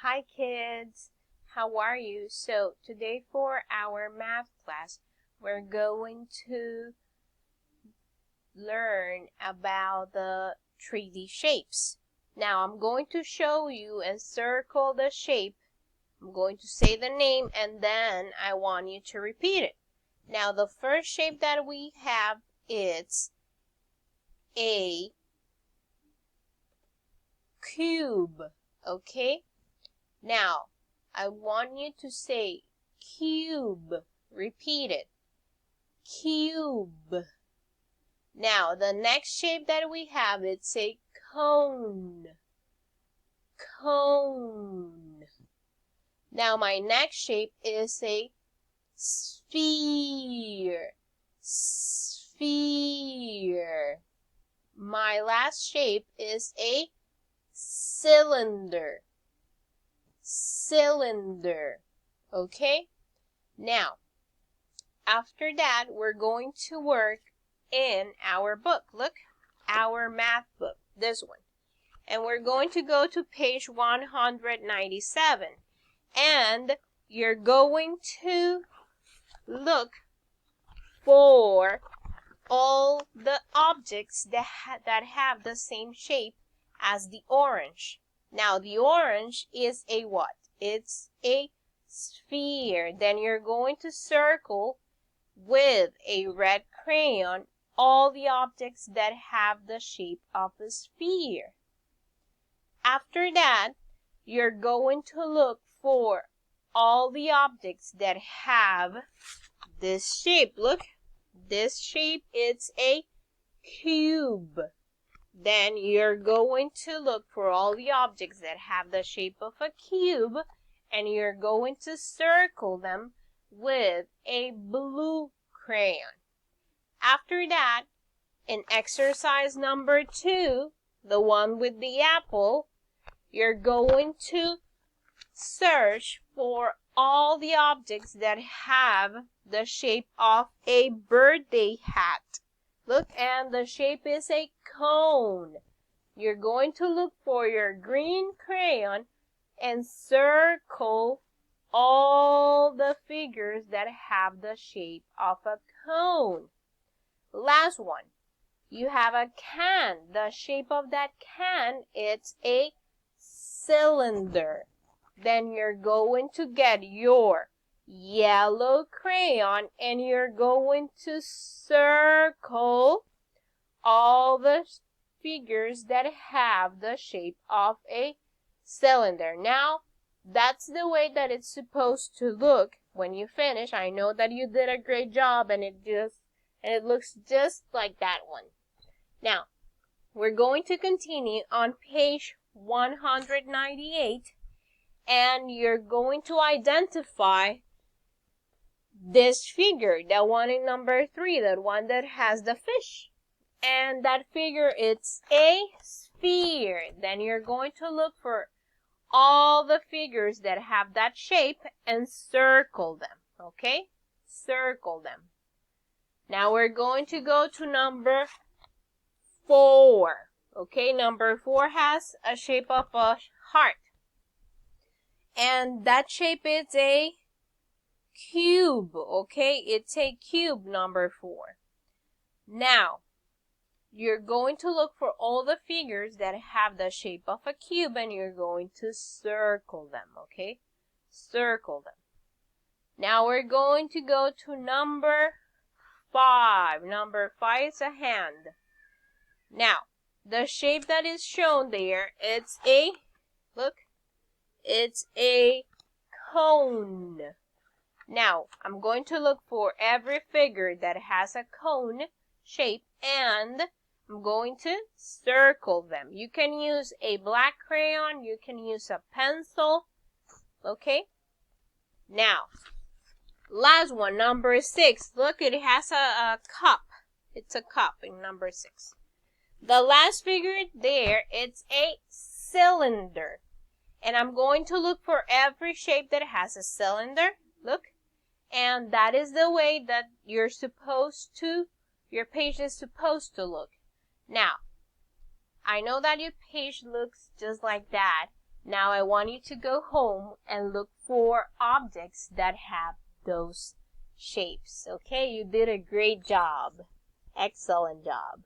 Hi kids, how are you? So today for our math class, we're going to learn about the 3D shapes. Now I'm going to show you and circle the shape. I'm going to say the name and then I want you to repeat it. Now the first shape that we have is a cube, okay? Now, I want you to say cube. Repeat it. Cube. Now, the next shape that we have, it's a cone. Cone. Now, my next shape is a sphere. Sphere. My last shape is a cylinder. Cylinder. Okay? Now, after that, we're going to work in our book. Look, our math book, this one. And we're going to go to page 197. And you're going to look for all the objects that have the same shape as the orange. Now, the orange is a what? It's a sphere. Then you're going to circle with a red crayon all the objects that have the shape of a sphere. After that, you're going to look for all the objects that have this shape. Look, this shape is a cube. Then you're going to look for all the objects that have the shape of a cube and you're going to circle them with a blue crayon. After that, in exercise number 2, the one with the apple, you're going to search for all the objects that have the shape of a birthday hat. Look, and the shape is a cone. You're going to look for your green crayon and circle all the figures that have the shape of a cone. Last one, you have a can. The shape of that can, it's a cylinder. Then you're going to get your yellow crayon and you're going to circle all the figures that have the shape of a cylinder. Now, that's the way that it's supposed to look when you finish. I know that you did a great job and it looks just like that one. Now, we're going to continue on page 198 and you're going to identify this figure, the one in number 3, the one that has the fish. And that figure, it's a sphere. Then you're going to look for all the figures that have that shape and circle them, okay? Circle them. Now we're going to go to number 4, okay? Number 4 has a shape of a heart. And that shape is a cube, okay? It's a cube, number 4. Now, you're going to look for all the figures that have the shape of a cube and you're going to circle them, okay? Circle them. Now we're going to go to number 5. Number 5 is a hand. Now, the shape that is shown there, it's a, look, it's a cone. Now, I'm going to look for every figure that has a cone shape and I'm going to circle them. You can use a black crayon, you can use a pencil, okay? Now, last one, number 6. Look, it has a cup. It's a cup in number 6. The last figure there, it's a cylinder. And I'm going to look for every shape that has a cylinder. Look. And that is the way that your page is supposed to look. Now, I know that your page looks just like that, Now I want you to go home and look for objects that have those shapes. Okay, you did a great job. Excellent job.